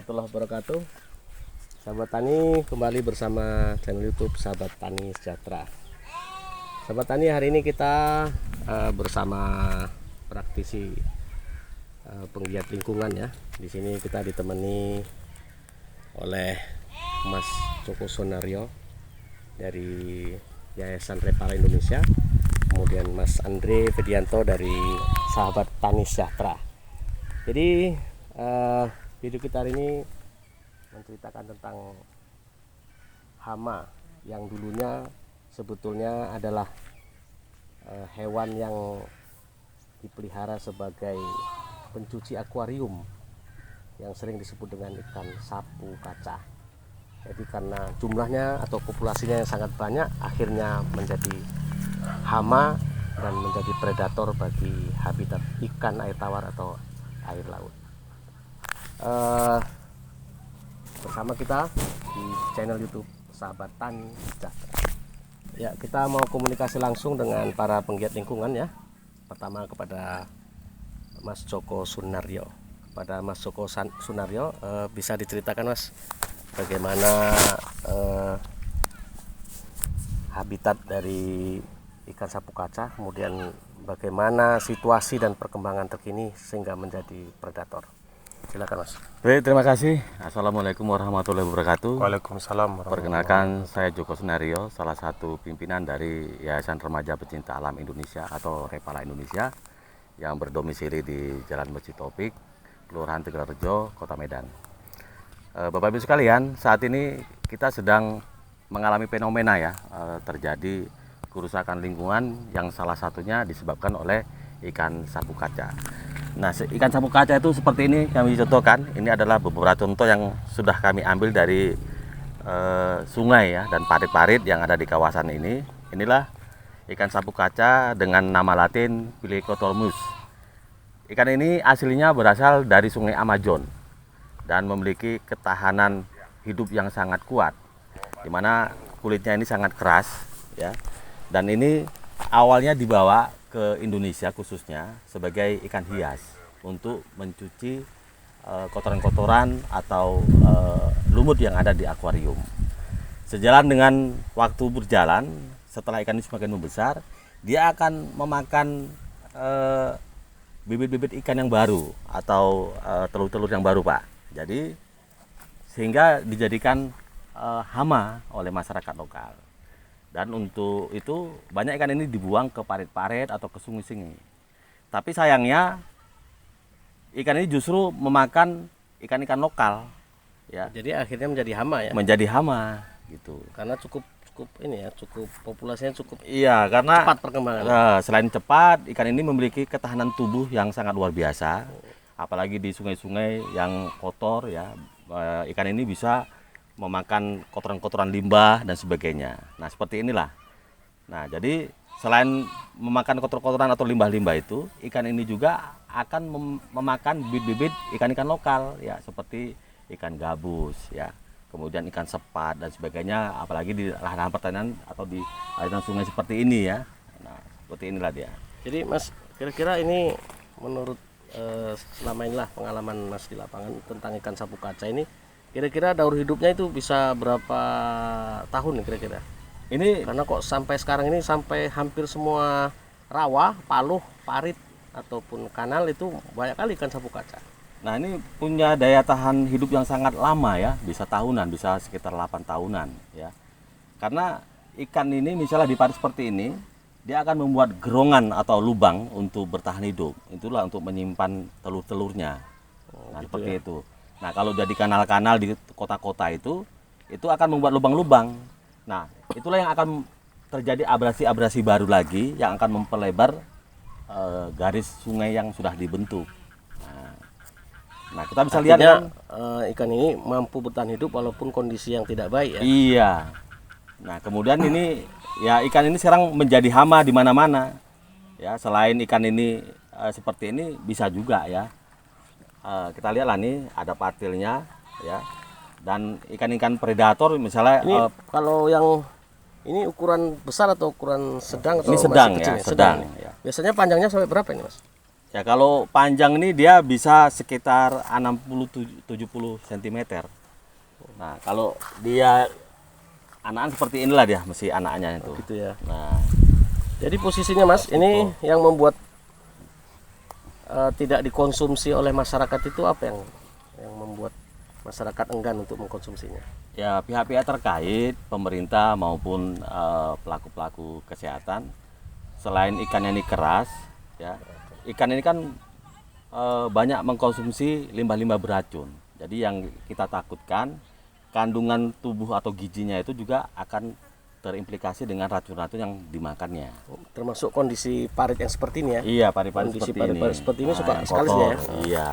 warahmatullahi wabarakatuh. Sahabat Tani, kembali bersama channel YouTube Sahabat Tani Sejahtera. Sahabat Tani, hari ini kita bersama praktisi penggiat lingkungan ya. Di sini kita ditemani oleh Mas Joko Sonario dari Yayasan Repala Indonesia, kemudian Mas Andre Fedianto dari Sahabat Tani Sejahtera. Jadi video kita hari ini menceritakan tentang hama yang dulunya sebetulnya adalah hewan yang dipelihara sebagai pencuci akuarium yang sering disebut dengan ikan sapu kaca. Jadi karena jumlahnya atau populasinya yang sangat banyak, akhirnya menjadi hama dan menjadi predator bagi habitat ikan air tawar atau air laut. Bersama kita di channel YouTube Sahabat Tani Sejahtera. Ya, kita mau komunikasi langsung dengan para penggiat lingkungan ya. Pertama kepada Mas Joko Sonario. Kepada Mas Joko Sonario, bisa diceritakan Mas bagaimana habitat dari ikan sapu kaca, kemudian bagaimana situasi dan perkembangan terkini sehingga menjadi predator. Silakan Mas. Baik, terima kasih. Assalamualaikum warahmatullahi wabarakatuh. Waalaikumsalam. Perkenalkan, saya Joko Sonario, salah satu pimpinan dari Yayasan Remaja Pecinta Alam Indonesia atau Repala Indonesia yang berdomisili di Jalan Masjid Taufik, Kelurahan Tegalrejo, Kota Medan. Bapak Ibu sekalian, saat ini kita sedang mengalami fenomena ya, terjadi kerusakan lingkungan yang salah satunya disebabkan oleh ikan sapu kaca. Nah, ikan sapu kaca itu seperti ini kami contohkan. Ini adalah beberapa contoh yang sudah kami ambil dari sungai ya dan parit-parit yang ada di kawasan ini. Inilah ikan sapu kaca dengan nama latin Pilicotormus. Ikan ini aslinya berasal dari sungai Amazon dan memiliki ketahanan hidup yang sangat kuat, di mana kulitnya ini sangat keras ya. Dan ini awalnya dibawa ke Indonesia khususnya sebagai ikan hias untuk mencuci kotoran-kotoran atau lumut yang ada di akuarium. Sejalan dengan waktu berjalan, setelah ikan ini semakin membesar, dia akan memakan bibit-bibit ikan yang baru atau telur-telur yang baru, Pak. Jadi sehingga dijadikan hama oleh masyarakat lokal. Dan untuk itu banyak ikan ini dibuang ke parit-parit atau ke sungai-sungai. Tapi sayangnya ikan ini justru memakan ikan-ikan lokal ya. Jadi akhirnya menjadi hama ya. Menjadi hama gitu. Karena cukup ini ya, cukup populasinya cukup iya, karena cepat perkembangan. Selain cepat, ikan ini memiliki ketahanan tubuh yang sangat luar biasa. Apalagi di sungai-sungai yang kotor ya, ikan ini bisa memakan kotoran-kotoran limbah dan sebagainya. Nah, seperti inilah. Nah, jadi selain memakan kotoran-kotoran atau limbah-limbah itu, ikan ini juga akan memakan bibit-bibit ikan-ikan lokal ya, seperti ikan gabus ya, kemudian ikan sepat dan sebagainya, apalagi di lahan pertanian atau di aliran sungai seperti ini ya. Nah, seperti inilah dia. Jadi Mas, kira-kira ini menurut selama inilah pengalaman Mas di lapangan tentang ikan sapu kaca ini, kira-kira daur hidupnya itu bisa berapa tahun nih kira-kira? Ini Karena kok sampai sekarang ini sampai hampir semua rawa, paluh, parit ataupun kanal itu banyak kali ikan sapu kaca. Nah, ini punya daya tahan hidup yang sangat lama ya, bisa tahunan, bisa sekitar 8 tahunan ya. Karena ikan ini misalnya di parit seperti ini, dia akan membuat gerongan atau lubang untuk bertahan hidup. Itulah untuk menyimpan telur-telurnya. Nah, gitu seperti ya. itu. Nah, kalau jadi kanal-kanal di kota-kota itu akan membuat lubang-lubang. Nah, itulah yang akan terjadi abrasi-abrasi baru lagi yang akan memperlebar garis sungai yang sudah dibentuk. Nah, kita bisa lihat kan, ikan ini mampu bertahan hidup walaupun kondisi yang tidak baik ya. iya. Nah, kemudian ini ya ikan ini sekarang menjadi hama di mana-mana. Ya, selain ikan ini seperti ini bisa juga ya. Kita lihatlah nih ada patilnya ya, dan ikan-ikan predator misalnya Ini kalau yang ini ukuran besar atau ukuran sedang atau ini sedang masih kecil ya, sedang nih? ya. Biasanya panjangnya sampai berapa ini Mas? Ya kalau panjang ini dia bisa sekitar 60-70 cm. Nah kalau dia anakan seperti inilah dia mesti anaknya itu. Gitu ya. Nah Jadi posisinya Mas, ini yang membuat tidak dikonsumsi oleh masyarakat itu apa yang membuat masyarakat enggan untuk mengkonsumsinya? ya pihak-pihak terkait, pemerintah maupun pelaku-pelaku kesehatan, selain ikan ini keras, ya ikan ini kan banyak mengkonsumsi limbah-limbah beracun. Jadi yang kita takutkan kandungan tubuh atau gizinya itu juga akan terimplikasi dengan racun-racun yang dimakannya. Termasuk kondisi parit yang seperti ini ya. Iya, pari-pari Kondisi seperti ini. pari-pari seperti ini suka yang sekali kotor. sih ya. Iya,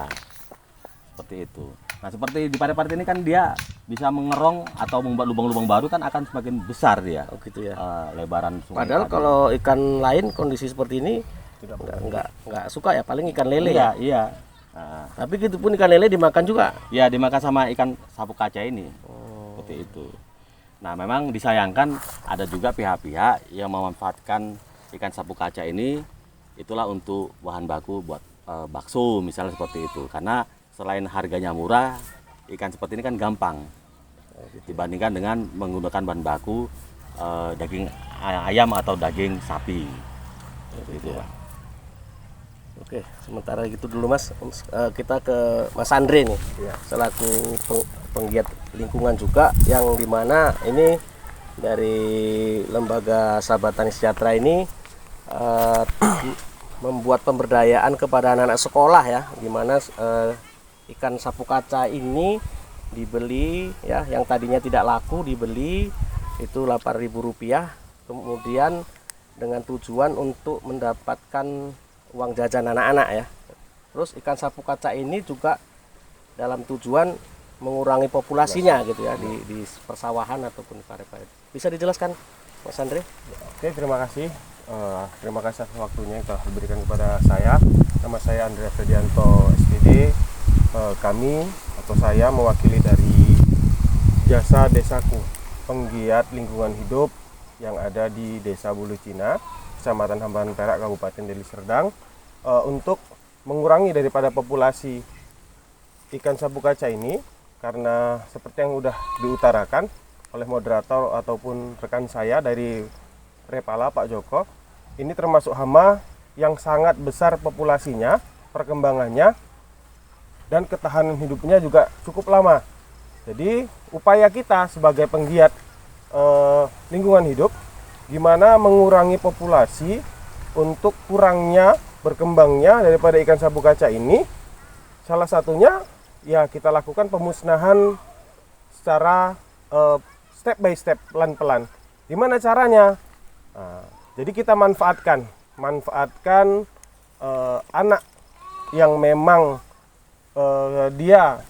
seperti itu. Nah, seperti di pari-pari ini kan dia bisa mengerong atau membuat lubang-lubang baru kan akan semakin besar dia. Oh gitu ya. Lebaran sungai. Padahal tadi. kalau ikan lain kondisi seperti ini nggak suka ya, paling ikan lele ya. Iya. Nah, Tapi gitu pun ikan lele dimakan juga. ya dimakan sama ikan sapu kaca ini. Seperti itu. Nah, memang disayangkan ada juga pihak-pihak yang memanfaatkan ikan sapu kaca ini itulah untuk bahan baku buat bakso misalnya seperti itu. Karena selain harganya murah, ikan seperti ini kan gampang dibandingkan dengan menggunakan bahan baku daging ayam atau daging sapi. Seperti itu, Pak. Oke, sementara gitu dulu Mas. Kita ke Mas Andre nih, selaku penggiat lingkungan juga, yang dimana ini dari Lembaga Sahabat Tani Sejahtera ini membuat pemberdayaan kepada anak-anak sekolah ya, dimana ikan sapu kaca ini dibeli ya, yang tadinya tidak laku dibeli itu Rp8.000, kemudian dengan tujuan untuk mendapatkan uang jajan anak-anak ya. Terus ikan sapu kaca ini juga dalam tujuan mengurangi populasinya gitu ya di persawahan ataupun di parit-parit. Bisa dijelaskan Mas Andre? Oke, terima kasih. Terima kasih atas waktunya yang telah diberikan kepada saya. Nama saya Andre Fredianto SPD. Kami atau saya mewakili dari Jasa Desaku, penggiat lingkungan hidup yang ada di Desa Bulu Cina, Kecamatan Hambaran Perak, Kabupaten Deli Serdang, untuk mengurangi daripada populasi ikan sapu kaca ini, karena seperti yang sudah diutarakan oleh moderator ataupun rekan saya dari Repala Pak Joko, ini termasuk hama yang sangat besar populasinya, perkembangannya, dan ketahanan hidupnya juga cukup lama. Jadi upaya kita sebagai penggiat lingkungan hidup, gimana mengurangi populasi untuk kurangnya berkembangnya daripada ikan sapu kaca ini. Salah satunya ya kita lakukan pemusnahan secara step by step, pelan-pelan. Gimana caranya? Nah, jadi kita manfaatkan anak yang memang dia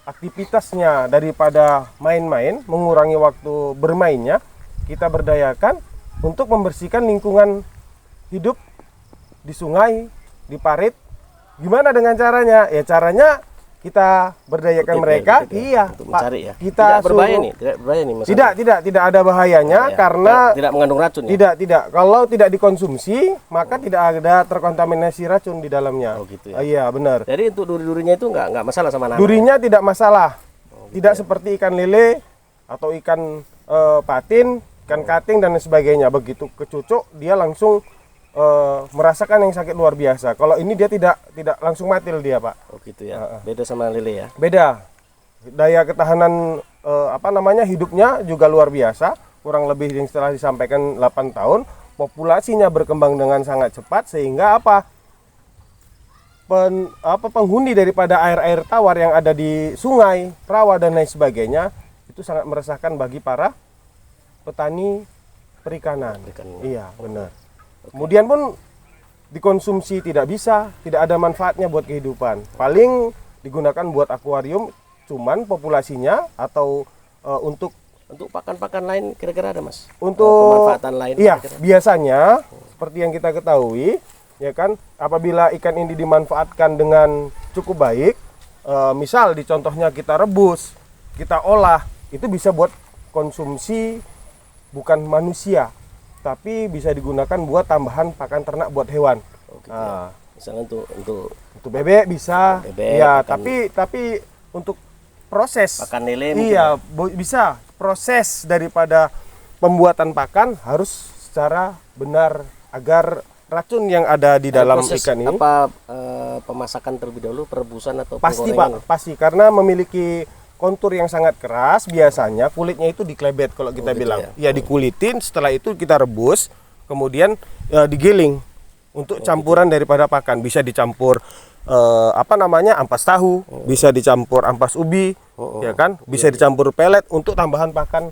aktivitasnya daripada main-main, mengurangi waktu bermainnya, kita berdayakan untuk membersihkan lingkungan hidup di sungai, di parit. Gimana dengan caranya? Ya caranya kita berdayakan mereka, untuk mencari ya. Kita Tidak berbahaya suruh- nih, tidak berbahaya nih Mas. tidak ada bahayanya Ya, karena tidak mengandung racun ya. tidak. Kalau tidak dikonsumsi, maka tidak ada terkontaminasi racun di dalamnya. Oh, gitu ya. Iya, benar. Jadi untuk duri-durinya itu nggak masalah sama anak. Durinya tidak masalah. Tidak seperti ikan lele atau ikan patin, ikan kating dan sebagainya. Begitu kecucuk dia langsung merasakan yang sakit luar biasa. Kalau ini dia tidak langsung mati dia, Pak. Oh gitu ya. Beda sama lele ya. Beda. Daya ketahanan hidupnya juga luar biasa. Kurang lebih yang setelah disampaikan 8 tahun, populasinya berkembang dengan sangat cepat sehingga penghuni daripada air-air tawar yang ada di sungai, rawa dan lain sebagainya itu sangat meresahkan bagi para petani perikanan. Iya, benar. Kemudian pun dikonsumsi tidak bisa, tidak ada manfaatnya buat kehidupan. Paling digunakan buat akuarium, cuman populasinya atau untuk pakan-pakan lain kira-kira ada Mas? untuk Pemanfaatan lain iya, kira-kira? biasanya seperti yang kita ketahui, ya kan, apabila ikan ini dimanfaatkan dengan cukup baik, misal di contohnya kita rebus, kita olah, itu bisa buat konsumsi bukan manusia, tapi bisa digunakan buat tambahan pakan ternak buat hewan. Oh, gitu Nah, Misalnya untuk bebek bisa. Bebek, Iya, pakan- tapi untuk proses. pakan lele mungkin Iya, ya? bisa. Proses daripada pembuatan pakan harus secara benar agar racun yang ada di dalam Proses ikan ini apa pemasakan terlebih dahulu, perebusan atau pasti penggorengan? Pak, pasti karena memiliki kontur yang sangat keras. Biasanya kulitnya itu diklebet kalau kita gitu bilang. ya? Ya dikulitin, setelah itu kita rebus, kemudian digiling untuk campuran daripada pakan. Bisa dicampur ampas tahu, bisa dicampur ampas ubi, ya kan? Bisa dicampur pelet untuk tambahan pakan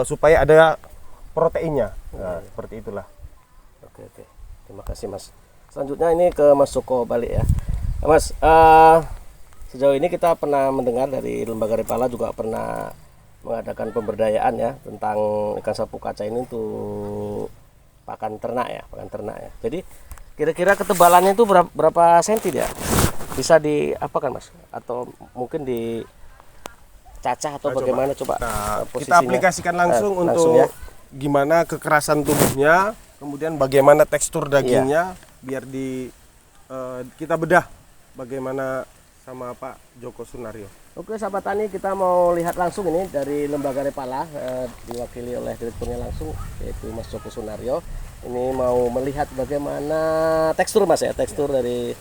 supaya ada proteinnya. Nah, seperti itulah. Oke. Terima kasih Mas. Selanjutnya ini ke Mas Joko balik ya. Nah, Mas, sejauh ini kita pernah mendengar dari Lembaga Repala juga pernah mengadakan pemberdayaan ya tentang ikan sapu kaca ini untuk pakan ternak ya. Jadi kira-kira ketebalannya itu berapa senti dia? Bisa diapakan Mas? Atau mungkin dicacah atau bagaimana coba Nah, kita posisinya? aplikasikan langsung Langsung untuk ya. gimana kekerasan tubuhnya, kemudian bagaimana tekstur dagingnya, biar kita bedah bagaimana sama Pak Joko Sunario. Oke sahabat tani, kita mau lihat langsung ini dari Lembaga Repala, diwakili oleh direkturnya langsung yaitu Mas Joko Sunario. Ini mau melihat bagaimana tekstur Mas ya, tekstur dari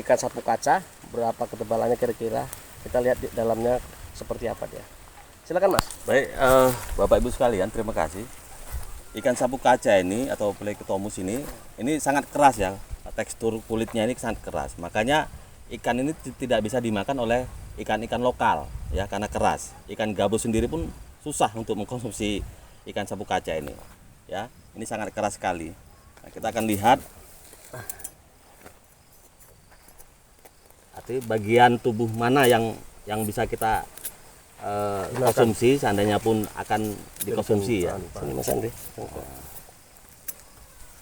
ikan sapu kaca, berapa ketebalannya kira-kira. Kita lihat di dalamnya seperti apa dia. Silakan Mas. Baik, Bapak Ibu sekalian, terima kasih. Ikan sapu kaca ini atau Plecostomus ini sangat keras ya. Tekstur kulitnya ini sangat keras. Makanya ikan ini tidak bisa dimakan oleh ikan-ikan lokal ya karena keras. Ikan gabus sendiri pun susah untuk mengkonsumsi ikan sapu kaca ini. Ya, ini sangat keras sekali. Nah, kita akan lihat arti bagian tubuh mana yang bisa kita konsumsi seandainya pun akan dikonsumsi ya. Sini Mas Andri.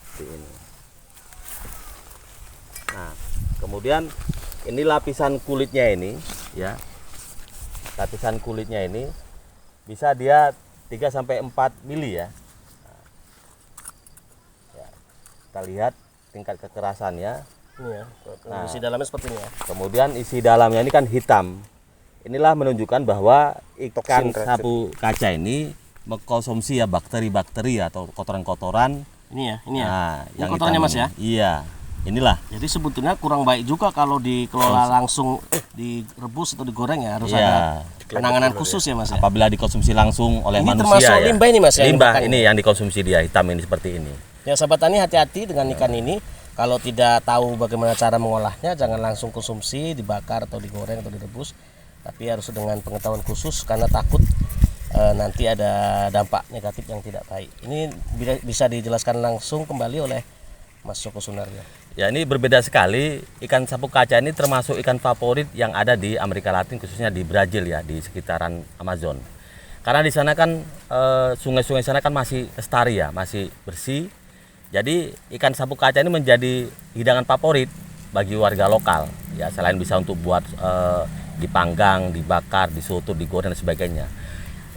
Seperti ini. Nah, kemudian ini lapisan kulitnya ini ya. Lapisan kulitnya ini bisa dia 3 sampai 4 mili ya. Ya. Kita lihat tingkat kekerasannya. Ini ya. Nah. Isi dalamnya seperti ini ya. Kemudian isi dalamnya ini kan hitam. Inilah menunjukkan bahwa ikan Toksin, racun. sapu kaca ini mengkonsumsi ya bakteri-bakteri atau kotoran-kotoran. Ini ya, ini ya. Nah, Ini yang kotorannya hitam Mas ini. ya. Iya. Inilah. Jadi sebetulnya kurang baik juga kalau dikelola langsung direbus atau digoreng ya, harus Iya. ada penanganan khusus ya Mas ya. Apabila dikonsumsi langsung oleh Ini manusia termasuk ya. limbah ini, Mas, yang Limbah dimakan ini yang dikonsumsi dia hitam ini seperti ini. Ya sahabat tani, hati-hati dengan ikan ini. Kalau tidak tahu bagaimana cara mengolahnya, jangan langsung konsumsi, dibakar atau digoreng atau direbus. Tapi harus dengan pengetahuan khusus karena takut nanti ada dampak negatif yang tidak baik. Ini bisa dijelaskan langsung kembali oleh Mas Joko Sunario. Ya, ini berbeda sekali. Ikan sapu kaca ini termasuk ikan favorit yang ada di Amerika Latin, khususnya di Brazil ya, di sekitaran Amazon. Karena di sana kan sungai-sungai sana kan masih lestari ya, masih bersih. Jadi ikan sapu kaca ini menjadi hidangan favorit bagi warga lokal. Ya, selain bisa untuk buat dipanggang, dibakar, disoto, digoreng dan sebagainya.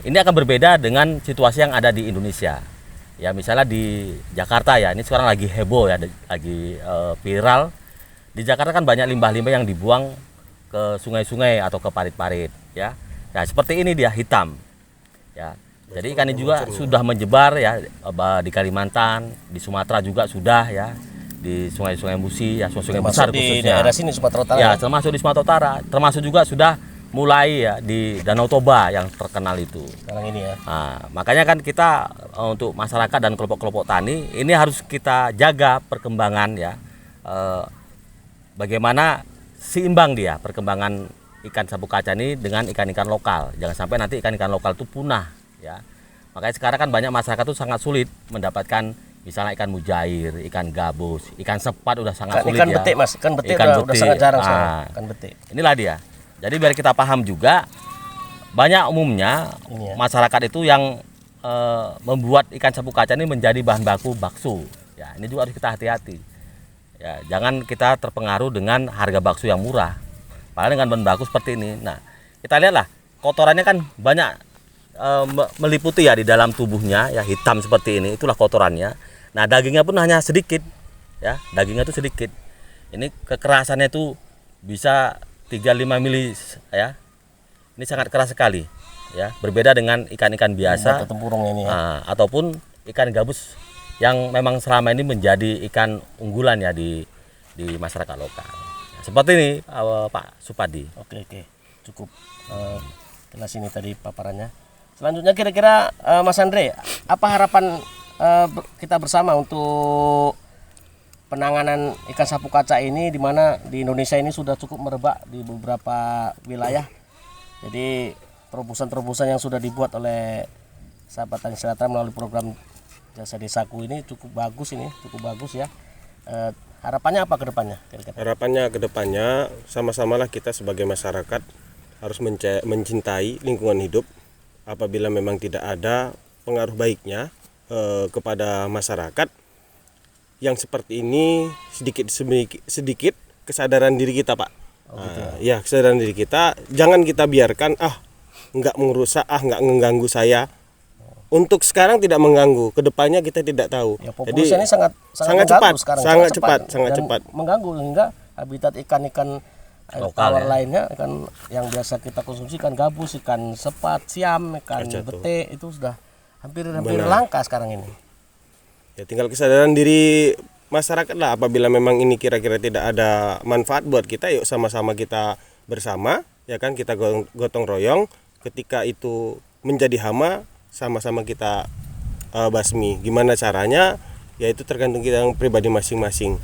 Ini akan berbeda dengan situasi yang ada di Indonesia. Ya, misalnya di Jakarta ya, ini sekarang lagi heboh ya, lagi viral. Di Jakarta kan banyak limbah-limbah yang dibuang ke sungai-sungai atau ke parit-parit ya. Nah, seperti ini dia hitam. Ya. Jadi ikan ini juga sudah menyebar ya di Kalimantan, di Sumatera juga sudah ya. Di sungai-sungai Musi ya, sungai-sungai besar Termasuk di khususnya. daerah sini Sumatera Utara. Ya, termasuk di Sumatera Utara, termasuk juga sudah mulai ya di Danau Toba yang terkenal itu. Sekarang ini ya. Nah, makanya kan kita untuk masyarakat dan kelompok-kelompok tani ini harus kita jaga perkembangan ya, bagaimana seimbang dia perkembangan ikan sapu kaca ini dengan ikan-ikan lokal. Jangan sampai nanti ikan-ikan lokal itu punah ya. Makanya sekarang kan banyak masyarakat tuh sangat sulit mendapatkan misalnya ikan mujair, ikan gabus, ikan sepat udah sangat sulit Ikan ya. betik Mas, ikan betik Ikan udah betik. sangat jarang Ah. sekarang. Ikan betik. Inilah dia. Jadi biar kita paham juga, banyak umumnya Ini ya. masyarakat itu yang membuat ikan sapu kaca ini menjadi bahan baku bakso. Ya, ini juga harus kita hati-hati. Ya, jangan kita terpengaruh dengan harga bakso yang murah. Padahal dengan bahan baku seperti ini. Nah, kita lihatlah kotorannya kan banyak meliputi ya di dalam tubuhnya ya, hitam seperti ini, itulah kotorannya. Nah, dagingnya pun hanya sedikit ya, dagingnya itu sedikit. Ini kekerasannya itu bisa 35 mili ya. Ini sangat keras sekali ya, berbeda dengan ikan-ikan biasa Batu tempurung ini ya. ataupun ikan gabus yang memang selama ini menjadi ikan unggulan ya di masyarakat lokal. Seperti ini Pak Supadi. Oke, cukup jelas ini tadi paparannya. Selanjutnya kira-kira Mas Andre, apa harapan kita bersama untuk penanganan ikan sapu kaca ini, di mana di Indonesia ini sudah cukup merebak di beberapa wilayah. Jadi terobosan-terobosan yang sudah dibuat oleh sahabat Tani Sejahtera melalui program Jasa Desaku ini cukup bagus ya. Harapannya apa ke depannya? Harapannya ke depannya sama-samalah kita sebagai masyarakat harus mencintai lingkungan hidup. Apabila memang tidak ada pengaruh baiknya kepada masyarakat, yang seperti ini sedikit kesadaran diri kita, Pak. Ya, kesadaran diri kita, jangan kita biarkan nggak merusak, nggak mengganggu saya. Untuk sekarang tidak mengganggu, kedepannya kita tidak tahu. Ya, populasi ini sangat cepat, sekarang. sangat cepat. Mengganggu hingga habitat ikan-ikan tawar lainnya, ikan yang biasa kita konsumsi, ikan gabus, ikan sepat, siam, ikan bete itu sudah hampir langka sekarang ini. Ya, tinggal kesadaran diri masyarakat lah. Apabila memang ini kira-kira tidak ada manfaat buat kita, yuk sama-sama kita bersama, ya kan, kita gotong royong. Ketika itu menjadi hama, sama-sama kita basmi. Gimana caranya? Ya itu tergantung kita yang pribadi masing-masing.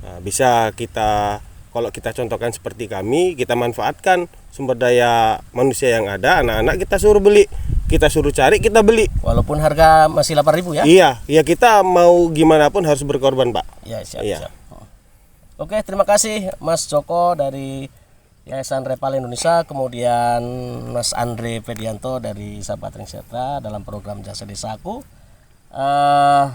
Nah, bisa kita, kalau kita contohkan seperti kami, kita manfaatkan sumber daya manusia yang ada, anak-anak kita suruh beli, kita suruh cari, kita beli. Walaupun harga masih 8.000 ya? Iya, ya kita mau gimana pun harus berkorban, Pak. Ya, siap. Oke, terima kasih Mas Joko dari Yayasan Repala Indonesia, kemudian Mas Andre Fedianto dari Sahabat Tani Sejahtera dalam program Jasa Desaku.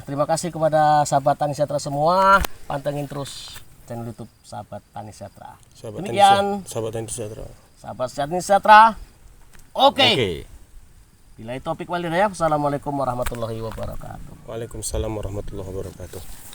Terima kasih kepada sahabat Tani Sejahtera semua, pantengin terus channel YouTube Sahabat Tani Sejahtera. Demikian Sahabat Tani Sejahtera. Sahabat Tani Sejahtera. Oke. Bila topik walhidayah. Assalamualaikum warahmatullahi wabarakatuh. Waalaikumsalam warahmatullahi wabarakatuh.